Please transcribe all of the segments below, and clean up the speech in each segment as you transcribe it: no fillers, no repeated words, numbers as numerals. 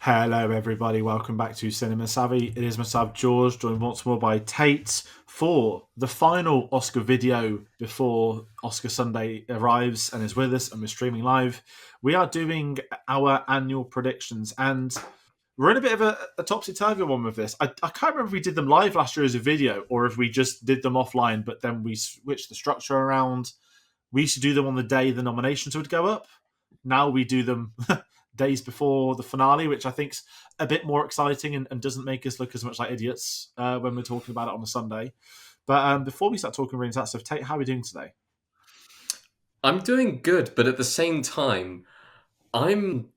Hello, everybody. Welcome back to Cinema Savvy. It is myself, George, joined once more by Tate for the final Oscar video before Oscar Sunday arrives and is with us, and we're streaming live. We are doing our annual predictions, and we're in a bit of a topsy-turvy one with this. I can't remember if we did them live last year as a video or if we just did them offline, but then we switched the structure around. We used to do them on the day the nominations would go up. Now we do them days before the finale, which I think's a bit more exciting and doesn't make us look as much like idiots when we're talking about it on a Sunday. But before we start talking really into that stuff, Tate, how are we doing today? I'm doing good, but at the same time, I'm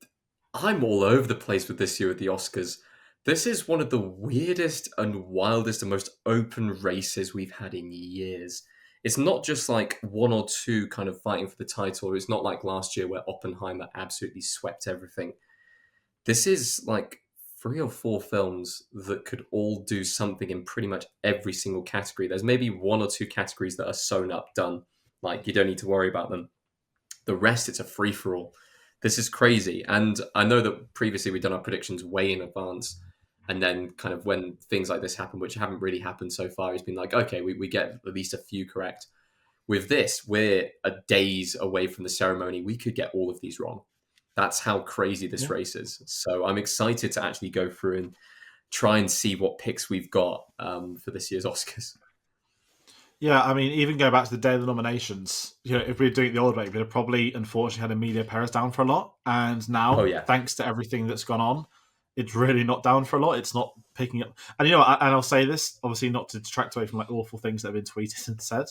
I'm all over the place with this year at the Oscars. This is one of the weirdest and wildest and most open races we've had in years. It's not just like one or two kind of fighting for the title. It's not like last year where Oppenheimer absolutely swept everything. This is like three or four films that could all do something in pretty much every single category. There's maybe one or two categories that are sewn up, done. Like you don't need to worry about them. The rest, it's a free for all. This is crazy. And I know that previously we've done our predictions way in advance. And then, kind of, when things like this happen, which haven't really happened so far, it's been like, okay, we get at least a few correct. With this, we're a days away from the ceremony. We could get all of these wrong. That's how crazy this Yeah. race is. So I'm excited to actually go through and try and see what picks we've got for this year's Oscars. Yeah, I mean, even go back to the day of the nominations, if we were doing it the old way, we'd have probably, unfortunately, had Emilia Perez down for a lot. And Oh, now, yeah. thanks to everything that's gone on, it's really not down for a lot. It's not picking up. And and I'll say this, obviously, not to detract away from like awful things that have been tweeted and said,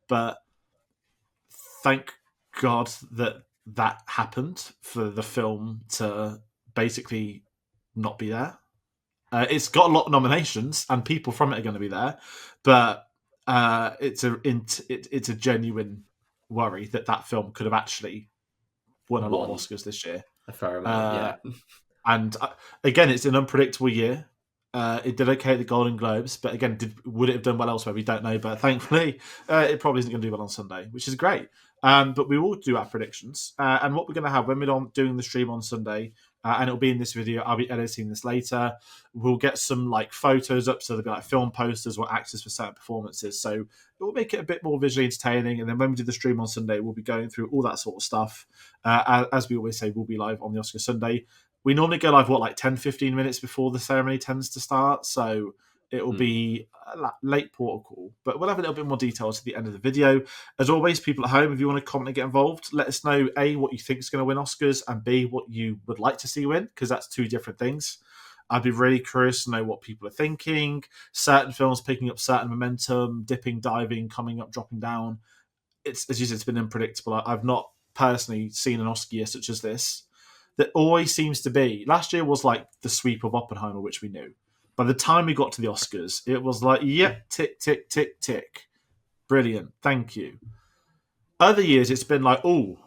but thank God that that happened for the film to basically not be there. It's got a lot of nominations, and people from it are going to be there, but it's a genuine worry that that film could have actually won a lot of One, Oscars this year. a fair amount, Uh, yeah. and again, it's an unpredictable year. It did okay at the Golden Globes, but again, would it have done well elsewhere? We don't know. But thankfully, it probably isn't going to do well on Sunday, which is great. But we will do our predictions, and what we're going to have when we're doing the stream on Sunday, and it'll be in this video. I'll be editing this later. We'll get some like photos up, so there'll be like film posters or actors for certain performances. So it will make it a bit more visually entertaining. And then when we do the stream on Sunday, we'll be going through all that sort of stuff. As we always say, we'll be live on the Oscar Sunday. We normally go live, like 10, 15 minutes before the ceremony tends to start. So it will Mm. be a late portal call, but we'll have a little bit more details at the end of the video. As always, people at home, if you want to comment and get involved, let us know A, what you think is going to win Oscars, and B, what you would like to see win, because that's two different things. I'd be really curious to know what people are thinking. Certain films picking up certain momentum, dipping, diving, coming up, dropping down. It's, as you said, it's been unpredictable. I've not personally seen an Oscar year such as this. That always seems to be. Last year was like the sweep of Oppenheimer, which we knew. By the time we got to the Oscars, it was like, yep, tick, tick, tick, tick. Brilliant. Thank you. Other years, it's been like, oh,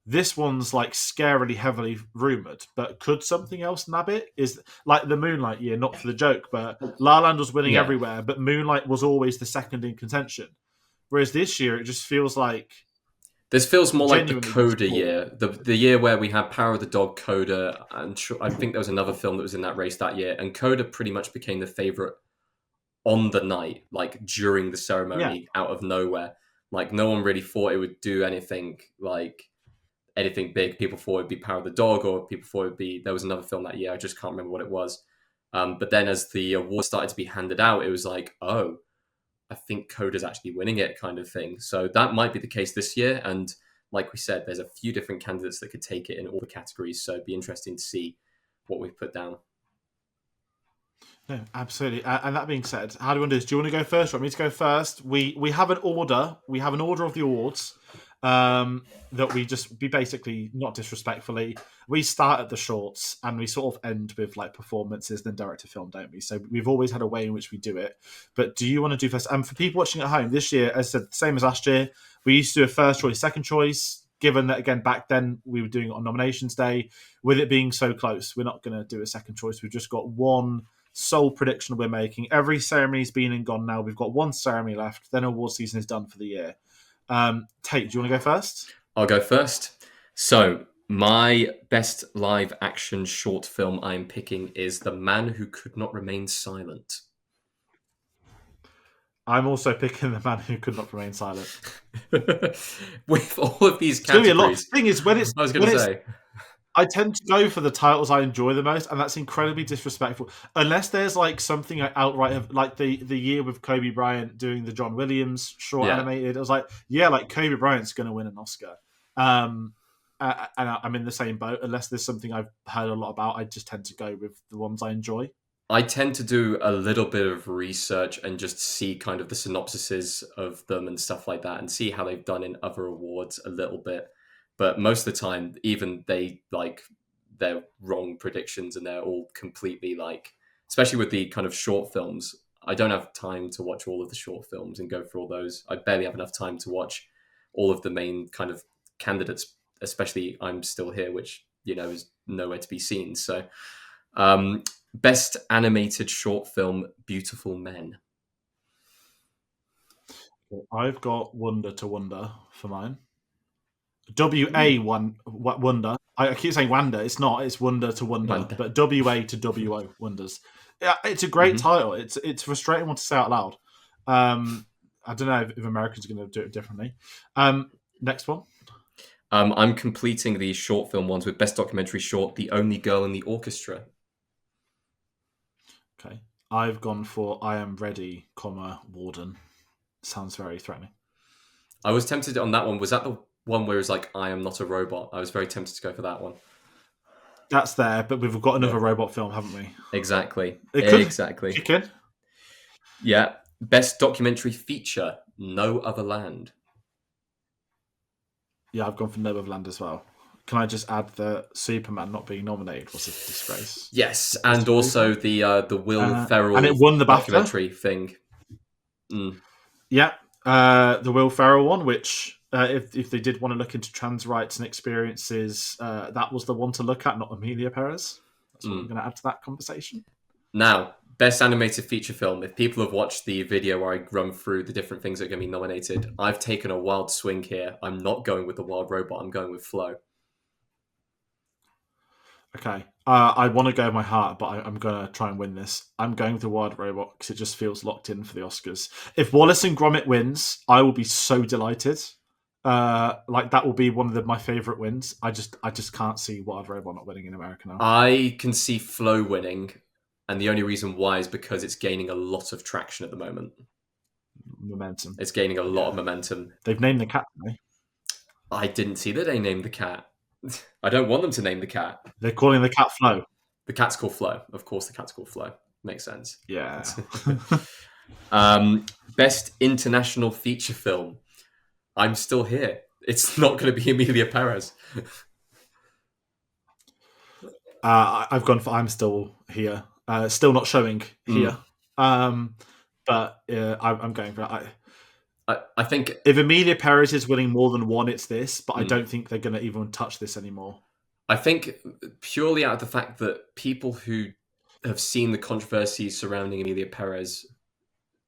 this one's like scarily heavily rumored, but could something else nab it? Is like the Moonlight year, not for the joke, but La La Land was winning Yeah. everywhere, but Moonlight was always the second in contention. Whereas this year, it just feels like This feels more like the genuinely just Coda pull. year, the year where we had Power of the Dog, Coda, and I think there was another film that was in that race that year, and Coda pretty much became the favorite on the night, like during the Yeah, ceremony, out of nowhere. Like no one really thought it would do anything like anything big. People thought it'd be Power of the Dog, or people thought it'd be. There was another film that year. I just can't remember what it was. But then as the award started to be handed out, it was like, oh, I think Coda's actually winning it, kind of thing. So that might be the case this year. And like we said, there's a few different candidates that could take it in all the categories. So it'd be interesting to see what we've put down. no, absolutely. And that being said, how do you want to do this? Do you want to go first? Or want me to go first? We have an order. We have an order of the awards that we basically, not disrespectfully, we start at the shorts and we sort of end with like performances, then director film, don't we? So we've always had a way in which we do it. But do you want to do first? And for people watching at home, this year, as I said, same as last year, we used to do a first choice, second choice. Given that again back then we were doing it on nominations day, with it being so close, we're not going to do a second choice. We've just got one sole prediction we're making. Every ceremony's been and gone now. We've got one ceremony left. Then award season is done for the year. Tate, do you want to go first? I'll go first. So My best live action short film I'm picking is The Man Who Could Not Remain Silent. I'm also picking The Man Who Could Not Remain Silent. With all of these It's going to be a lot. categories, Thing is, I was going to say, I tend to go for the titles I enjoy the most, and that's incredibly disrespectful. Unless there's like something outright like the year with Kobe Bryant doing the John Williams short yeah. animated. I was like, yeah, like Kobe Bryant's going to win an Oscar. And I'm in the same boat. Unless there's something I've heard a lot about, I just tend to go with the ones I enjoy. I tend to do a little bit of research and just see kind of the synopsises of them and stuff like that and see how they've done in other awards a little bit. But most of the time, even they're wrong predictions and they're all completely like, especially with the kind of short films. I don't have time to watch all of the short films and go through all those. I barely have enough time to watch all of the main kind of candidates, especially I'm Still Here, which, is nowhere to be seen. So, best animated short film, Beautiful Men. I've got Wonder to Wonder for mine. Wonder. I keep saying Wonder. It's not. It's Wonder to Wonder. Wonder. But WA to WO Wonders. Yeah, it's a great title. It's frustrating one to say out loud. I don't know if Americans are going to do it differently. Next one. I'm completing the short film ones with best documentary short, The Only Girl in the Orchestra. Okay. I've gone for I Am Ready, Warden. Sounds very threatening. I was tempted on that one. Was that the one where it's like, I am not a robot? I was very tempted to go for that one. That's there, but we've got another robot film, haven't we? Exactly. It could exactly. kick in. Yeah. Best documentary feature, No Other Land. Yeah, I've gone for No Other Land as well. Can I just add that Superman not being nominated was a disgrace? Yes, and also the Will Ferrell and it won the BAFTA documentary thing. Yeah, the Will Ferrell one, which if they did want to look into trans rights and experiences, that was the one to look at, not Emilia Perez. That's what I'm going to add to that conversation. Now, best animated feature film. If people have watched the video where I run through the different things that are going to be nominated, I've taken a wild swing here. I'm not going with the wild robot. I'm going with Flow. Okay. I want to go with my heart, but I'm going to try and win this. I'm going with the Wild Robot because it just feels locked in for the Oscars. If Wallace and Gromit wins, I will be so delighted. That will be one of my favourite wins. I just can't see Wild Robot not winning in America now. I can see Flow winning, and the only reason why is because it's gaining a lot of traction at the moment. Momentum. It's gaining a lot of momentum. They've named the cat, haven't they? I didn't see that they named the cat. I don't want them to name the cat. They're calling the cat Flo. The cat's called Flo. Of course, the cat's called Flo. Makes sense. Yeah. Best international feature film. I'm Still Here. It's not going to be Emilia Perez. I've gone for I'm Still Here. Still not showing here. I'm going for it. I think if Emilia Perez is winning more than one, it's this, but I don't think they're going to even touch this anymore. I think purely out of the fact that people who have seen the controversy surrounding Emilia Perez,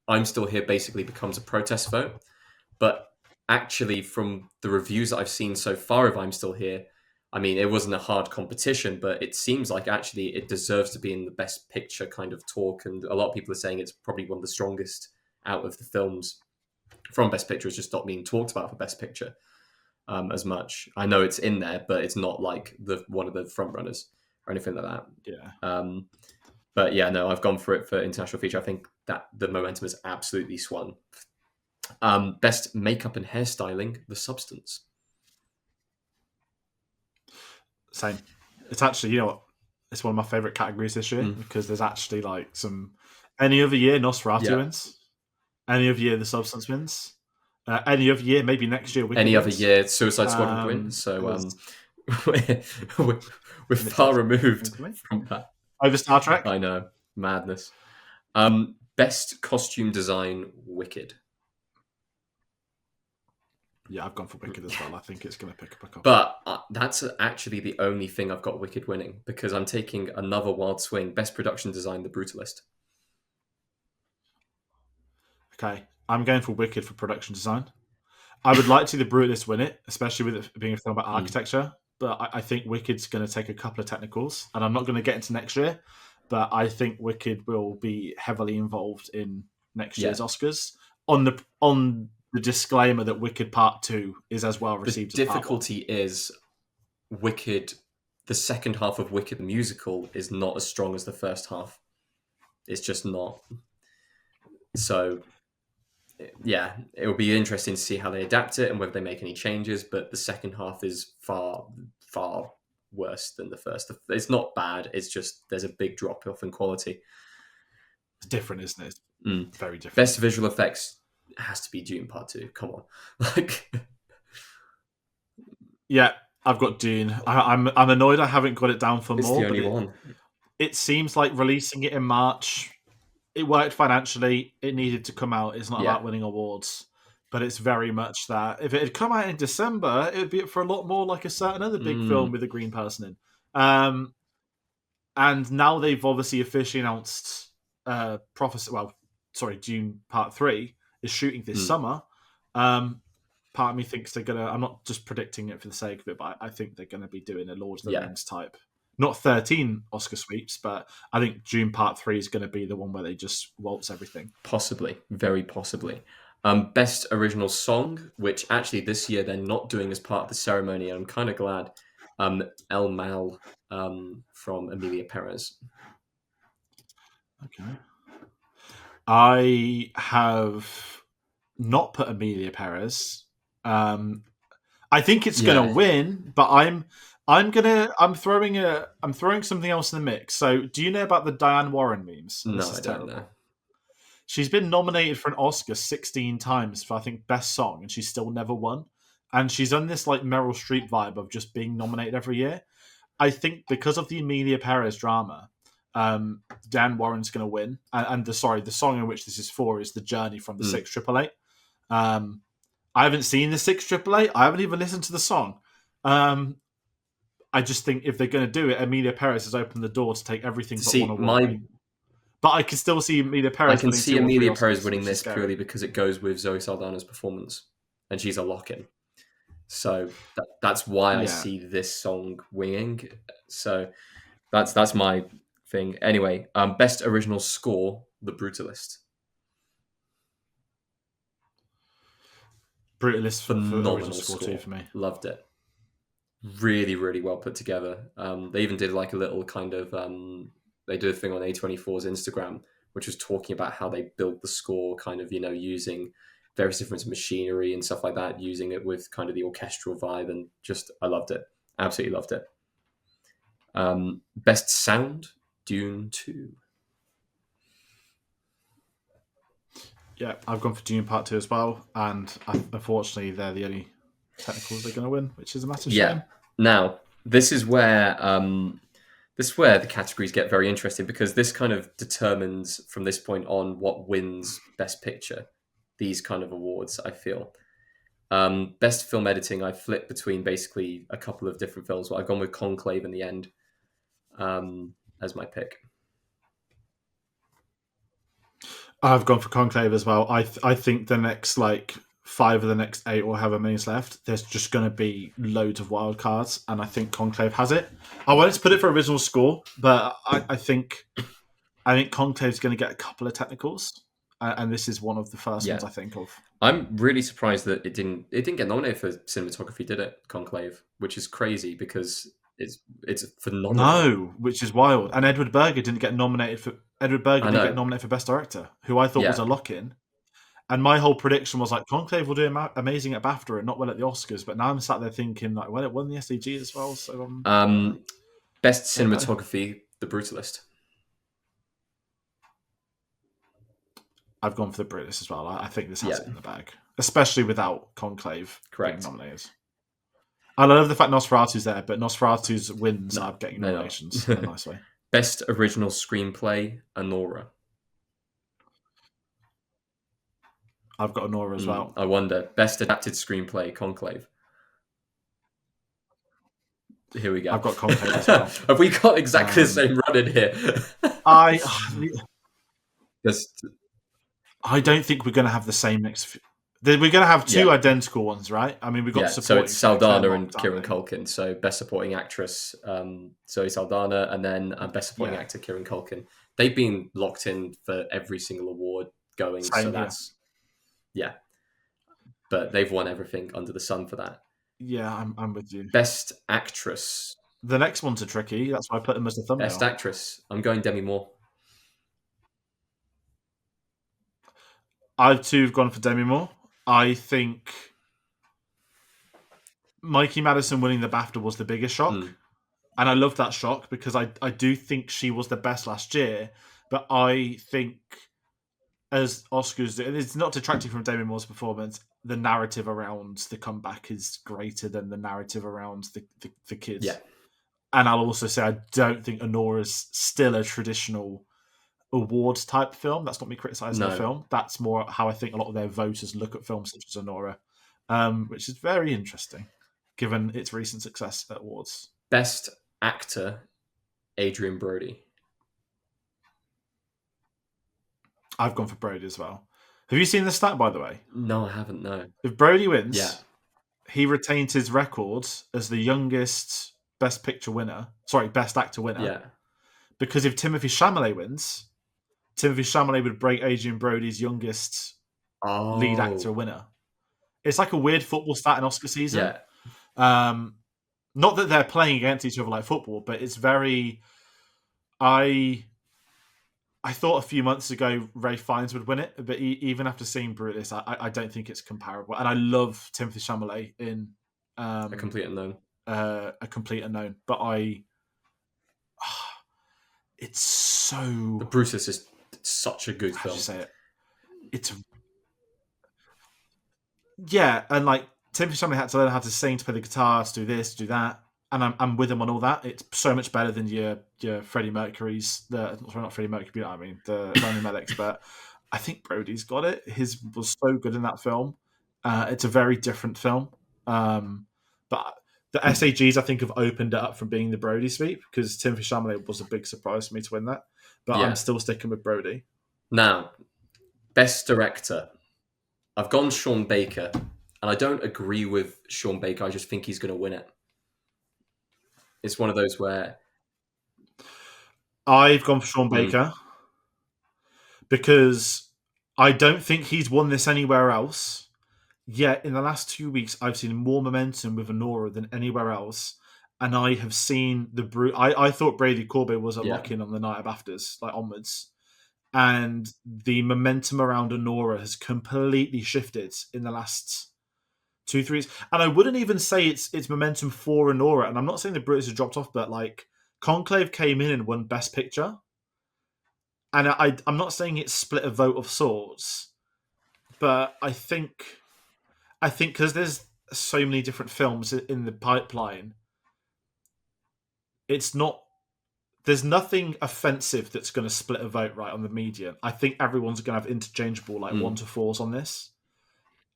I'm Still Here basically becomes a protest vote. But actually, from the reviews that I've seen so far of I'm Still Here, I mean, it wasn't a hard competition, but it seems like actually it deserves to be in the best picture kind of talk. And a lot of people are saying it's probably one of the strongest out of the films from Best Picture. It's just not being talked about for Best Picture as much. I know it's in there, but it's not like one of the front runners or anything like that. Yeah. But yeah, no, I've gone for it for international feature. I think that the momentum has absolutely swung. Best makeup and hairstyling, The Substance. Same. It's actually, you know what? It's one of my favourite categories this year because there's actually like some. Any other year, Nosferatu wins. Any other year, The Substance wins. Any other year, maybe next year. Any other year, Suicide Squad would win. So we're far removed from that. Over Star Trek? I know. Madness. Best costume design, Wicked. Yeah, I've gone for Wicked as well. I think it's going to pick up a couple. But that's actually the only thing I've got Wicked winning because I'm taking another wild swing. Best production design, The Brutalist. Okay, I'm going for Wicked for production design. I would like to see The Brutalist win it, especially with it being a film about architecture. but I think Wicked's going to take a couple of technicals, and I'm not going to get into next year, but I think Wicked will be heavily involved in next year's Oscars on the disclaimer that Wicked Part 2 is as well The received as Part 1. difficulty is Wicked. The second half of Wicked the musical is not as strong as the first half. It's just not. So, yeah, it will be interesting to see how they adapt it and whether they make any changes. But the second half is far, far worse than the first. It's not bad. It's just there's a big drop off in quality. It's different, isn't it? It's very different. Best visual effects has to be Dune Part 2. Come on, like. Yeah, I've got Dune. I'm annoyed I haven't got it down for It's more. the only one. It seems like releasing it in March, it worked financially. It needed to come out. It's not about winning awards, but it's very much that. If it had come out in December, it would be for a lot more like a certain other big film with a green person in. And now they've obviously officially announced Dune Part 3 is shooting this summer. Part of me thinks they're going to... I'm not just predicting it for the sake of it, but I think they're going to be doing a Lord of the Rings type. Not 13 Oscar sweeps, but I think Dune Part 3 is going to be the one where they just waltz everything. Possibly. Very possibly. Best Original Song, which actually this year they're not doing as part of the ceremony, and I'm kind of glad. El Mal from Emilia Perez. Okay. I have not put Emilia Perez. I think it's going to win, but I'm throwing something else in the mix. So, do you know about the Diane Warren memes? No, I don't know. She's been nominated for an Oscar 16 times for, I think, Best Song, and she's still never won. And she's on this like Meryl Streep vibe of just being nominated every year. I think because of the Emilia Perez drama, Dan Warren's going to win. And the song in which this is for is The Journey from the 6 888. I haven't seen the 6 888. I haven't even listened to the song. I just think if they're going to do it, Emilia Perez has opened the door to take everything but one award. But I can still see Emilia Perez. I can see Emilia Perez winning this purely because it goes with Zoe Saldana's performance, and she's a lock-in. So that's why I see this song winning. So that's my thing. Anyway, best original score, The Brutalist. Brutalist, phenomenal score too for me. Loved it. Really, really well put together. They even did like a little kind of they did a thing on A24's Instagram, which was talking about how they built the score, kind of using various different machinery and stuff like that, using it with kind of the orchestral vibe, and just I loved it. Absolutely loved it. Best sound, Dune 2. Yeah, I've gone for Dune Part 2 as well, and unfortunately they're the only technicals they're going to win, which is a massive shame. Now, this is where the categories get very interesting, because this kind of determines from this point on what wins Best Picture, these kind of awards, I feel. Best Film Editing, I flipped between basically a couple of different films, but I've gone with Conclave in the end as my pick. I've gone for Conclave as well. I think the next 5 of the next 8 or however many's left, there's just going to be loads of wild cards, and I think Conclave has it. I wanted to put it for original score, but I think Conclave's going to get a couple of technicals, and this is one of the first ones I think of. I'm really surprised that it didn't get nominated for cinematography, did it? Conclave, which is crazy because it's phenomenal. No, which is wild. And Edward Berger didn't get nominated for Best Director, who I thought was a lock-in. And my whole prediction was Conclave will do amazing at BAFTA and not well at the Oscars. But now I'm sat there thinking well, it won the SAG as well. So best cinematography, The Brutalist. I've gone for The Brutalist as well. I think this has it in the bag, especially without Conclave being nominated. I love the fact Nosferatu's there, but Nosferatu's wins are getting nominations in a nice way. Best original screenplay, Anora. I've got Anora as well. I wonder. Best adapted screenplay, Conclave. Here we go. I've got Conclave as well. Have we got exactly the same run in here? I don't think we're going to have the same We're going to have two Yeah. identical ones, right? I mean, we've got Yeah, so supporting it's for Claire Saldana and locked, aren't Kieran they? Culkin. So best supporting actress, Zoe Saldana, and then best supporting Yeah, actor Kieran Culkin. They've been locked in for every single award going, so same here. that's yeah. But they've won everything under the sun for that. Yeah, I'm with you. Best actress, The next ones are tricky. That's why I put them as the best thumbnail. actress. I'm going Demi Moore. I've too gone for Demi Moore. I think Mikey Madison winning the BAFTA was the biggest shock. Mm, And I love that shock because I do think she was the best last year. But I think as Oscars, and it's not detracting from Demi Moore's performance, the narrative around the comeback is greater than the narrative around the yeah, kids. And I'll also say I don't think Anora's still a traditional awards type film. That's not me criticizing the no. film. That's more how I think a lot of their voters look at films such as Anora, which is very interesting given its recent success at awards. Best actor, Adrian Brody. I've gone for Brody as well. Have you seen the stat, by the way? No, I haven't. No. If Brody Yeah, wins, he retains his record as the youngest Best Picture winner. Sorry, Best Actor winner. yeah. Because if Timothy Chalamet wins, Timothy Chalamet would break Adrian Brody's youngest lead actor Oh, winner. It's like a weird football stat in Oscar season. yeah, Not that they're playing against each other like football, but it's very. I thought a few months ago Ray Fiennes would win it, but even after seeing Brutalist, I don't think it's comparable. And I love Timothy Chalamet in a um, complete unknown. A Complete Unknown, but it's The so. Brutus is such a good How do film. you say it? It's yeah, and like Timothy Chalamet had to learn how to sing, to play the guitar, to do this, to do that, and I'm with him on all that. It's so much better than your Freddie Mercury's. Sorry, not Freddie Mercury. You know what I mean, the Rami Malek's. But I think Brody's got it. His was so good in that film. It's a very different film, but the SAGs I think have opened it up from being the Brody sweep because Timothy Chalamet was a big surprise for me to win that. But I'm Yeah. still sticking with Brody. Now, best director. I've gone Sean Baker, and I don't agree with Sean Baker. I just think he's going to win it. It's one of those where, I've gone for Sean mm, Baker because I don't think he's won this anywhere else. Yet in the last 2 weeks, I've seen more momentum with Anora than anywhere else. And I have seen I thought Brady Corbett was a yeah, lock in on the night of BAFTAs, like onwards. And the momentum around Anora has completely shifted in the last 2 3 weeks. And I wouldn't even say it's momentum for Anora. And I'm not saying the Brits have dropped off, but like Conclave came in and won Best Picture. And I'm not saying it's split a vote of sorts, but I think because there's so many different films in the pipeline, it's not. There's nothing offensive that's going to split a vote right on the median. I think everyone's going to have interchangeable like mm, 1 to 4s on this,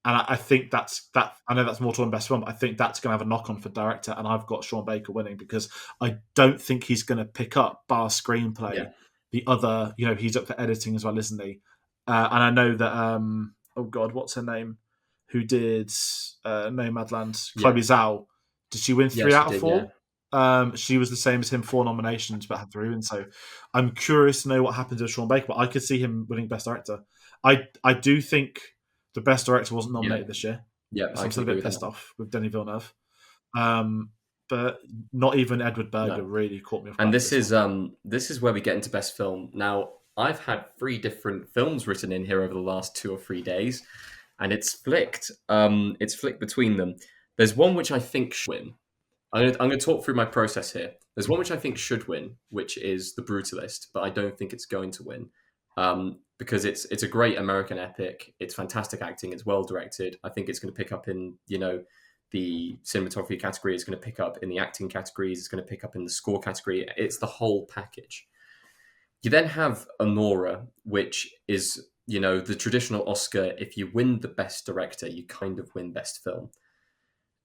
and I think that's that. I know that's more to win best film, but I think that's going to have a knock on for director. And I've got Sean Baker winning because I don't think he's going to pick up bar yeah, screenplay. The other, he's up for editing as well, isn't he? And I know that. Oh God, what's her name? Who did Nomadland? yeah, Chloe Zhao. Did she win yeah. three She out of did. Yeah, four? She was the same as him, 4 nominations, but had 3 wins. So I'm curious to know what happens with Sean Baker. But I could see him winning Best Director. I do think the Best Director wasn't yeah, nominated this year, yeah. so I I'm can still a agree bit with pissed that. off with Denis Villeneuve. But not even Edward Berger No, really caught me off and guard for this one. this is where we get into best film. Now, I've had 3 different films written in here over the last 2 or 3 days, and it's flicked. It's flicked between them. There's one which I think should win. I'm gonna talk through my process here. There's one which I think should win, which is The Brutalist, but I don't think it's going to win because it's a great American epic. It's fantastic acting. It's well directed. I think it's going to pick up in the cinematography category. It's going to pick up in the acting categories. It's going to pick up in the score category. It's the whole package. You then have Anora, which is the traditional Oscar. If you win the best director, you kind of win best film,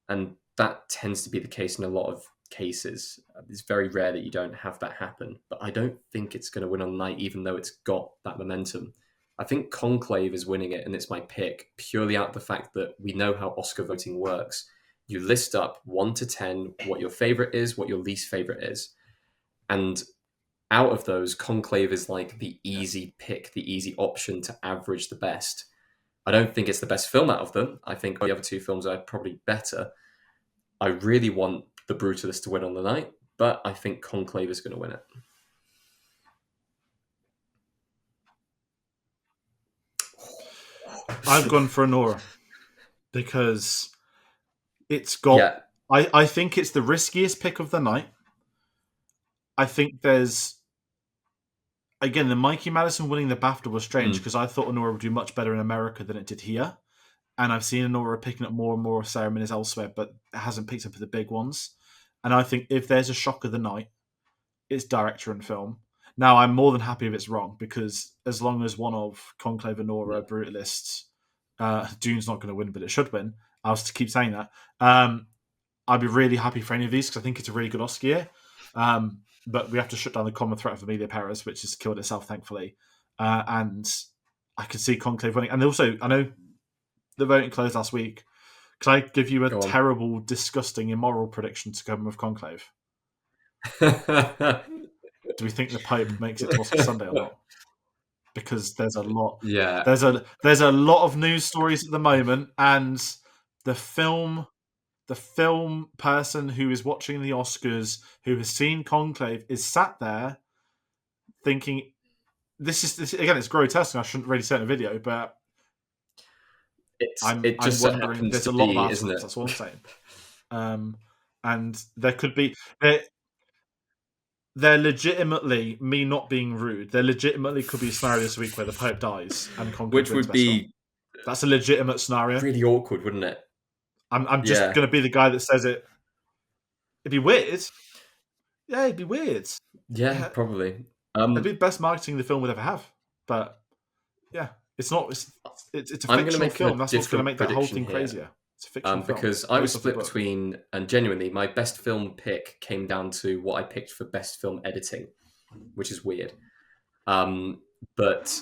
and that tends to be the case in a lot of cases. It's very rare that you don't have that happen, but I don't think it's going to win on the night, even though it's got that momentum. I think Conclave is winning it, and it's my pick purely out of the fact that we know how Oscar voting works. You list up 1 to 10 what your favorite is, what your least favorite is, and out of those, Conclave is like the Yeah. easy pick, the easy option to average the best. I don't think it's the best film out of them. I think the other two films are probably better. I really want The Brutalist to win on the night, but I think Conclave is going to win it. I've gone for Anora because it's got. Yeah. I think it's the riskiest pick of the night. I think there's again the Mikey Madison winning the BAFTA was strange because I thought Anora would do much better in America than it did here, and I've seen Anora picking up more and more ceremonies elsewhere, but it hasn't picked up the big ones. And I think if there's a shock of the night, it's director and film. Now I'm more than happy if it's wrong because as long as one of Conclave, Anora, Brutalist, Dune's not going to win, but it should win. I'll just keep saying that. I'd be really happy for any of these because I think it's a really good Oscar year. But we have to shut down the common threat of Emilia Perez, which has killed itself, thankfully. And I could see Conclave winning. And also, I know the voting closed last week. Can I give you a terrible, disgusting, immoral prediction to come with Conclave? Do we think the Pope makes it to Oscar Sunday or not? Because there's a lot. Yeah. There's a lot of news stories at the moment, and the film person who is watching the Oscars, who has seen Conclave, is sat there thinking, "This again. It's grotesque. And I shouldn't really say it in a video, but I'm wondering. There's a lot of aftermath. That's what I'm saying. And there could be they're legitimately me not being rude. There legitimately could be a scenario this week where the Pope dies and Conclave which wins would Best Film. be That's a legitimate scenario. really awkward, wouldn't it? I'm just going to be the guy that says it. It'd be weird. Yeah, it'd be weird. Yeah, probably. It'd be the best marketing the film would ever have. But yeah, it's not. It's a fictional film. That's what's going to make that whole thing crazier. It's a fictional film. Because I was split between, and genuinely, my best film pick came down to what I picked for best film editing, which is weird. But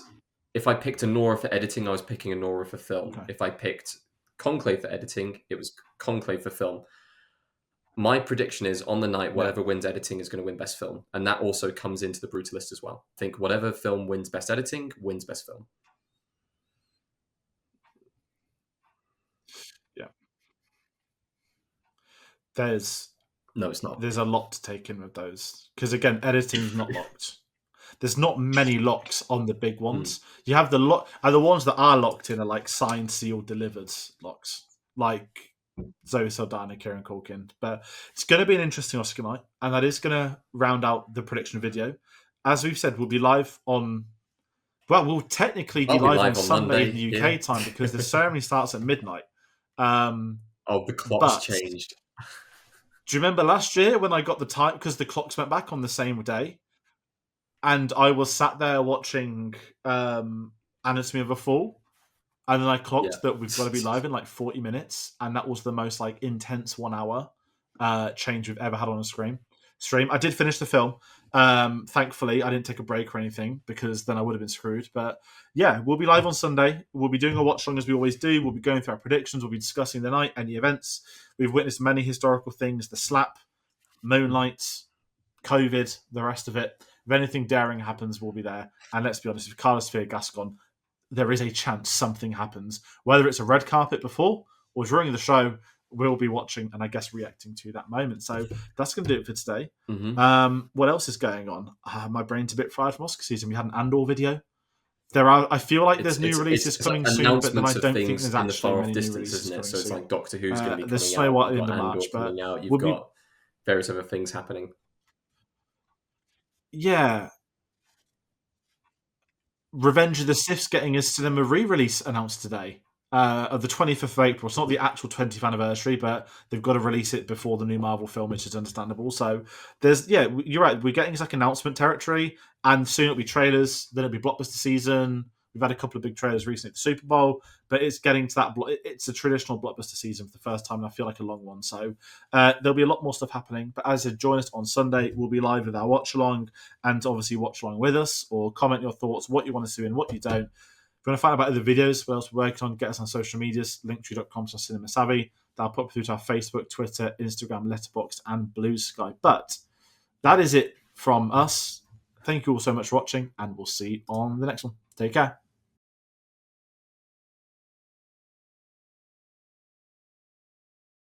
if I picked Anora for editing, I was picking Anora for film. Okay. If I picked Conclave for editing, it was Conclave for film. My prediction is on the night, whatever wins editing is going to win best film. And that also comes into the Brutalist as well. I think whatever film wins best editing wins best film. Yeah. No, it's not. There's a lot to take in with those. Because again, editing's not locked. There's not many locks on the big ones. You have the ones that are locked in are like signed, sealed, delivered locks. Like Zoe Saldana, Kieran Culkin. But it's going to be an interesting Oscar night, and that is going to round out the prediction video. As we've said, we'll be live on. Well, we'll technically be live on Sunday in the UK time because the ceremony starts at midnight. The clock's changed. Do you remember last year when I got the time because the clocks went back on the same day, and I was sat there watching Anatomy of a Fall. And then I clocked that we've got to be live in like 40 minutes. And that was the most like intense 1 hour change we've ever had on a stream. I did finish the film. Thankfully, I didn't take a break or anything because then I would have been screwed. But yeah, we'll be live on Sunday. We'll be doing a watch long as we always do. We'll be going through our predictions. We'll be discussing the night and the events. We've witnessed many historical things. The slap, Moonlight, COVID, the rest of it. If anything daring happens, we'll be there. And let's be honest, if Carlos Fear Gascon, there is a chance something happens. Whether it's a red carpet before or during the show, we'll be watching and I guess reacting to that moment. So that's going to do it for today. What else is going on? My brain's a bit fried from Oscar season. We had an Andor video. I feel like there's new releases coming soon, but then I don't think there's actually many new releases coming soon. So it's like Doctor Who's going to be coming there's out. Snow White in the March, but you've got various other things happening. Yeah. Revenge of the Sith's getting a cinema re-release announced today of the 25th of April. It's not the actual 20th anniversary, but they've got to release it before the new Marvel film, which is understandable. So you're right. We're getting like announcement territory, and soon it'll be trailers. Then it'll be blockbuster season. We've had a couple of big trailers recently at the Super Bowl, but it's getting to that. It's a traditional blockbuster season for the first time, and I feel like a long one. So there'll be a lot more stuff happening. But as I said, join us on Sunday. We'll be live with our watch along, and obviously watch along with us or comment your thoughts, what you want to see and what you don't. If you want to find out about other videos, what else we're working on, get us on social medias, linktree.com/cinemasavvy. That'll pop through to our Facebook, Twitter, Instagram, Letterboxd, and Blue Sky. But that is it from us. Thank you all so much for watching, and we'll see you on the next one. Take care.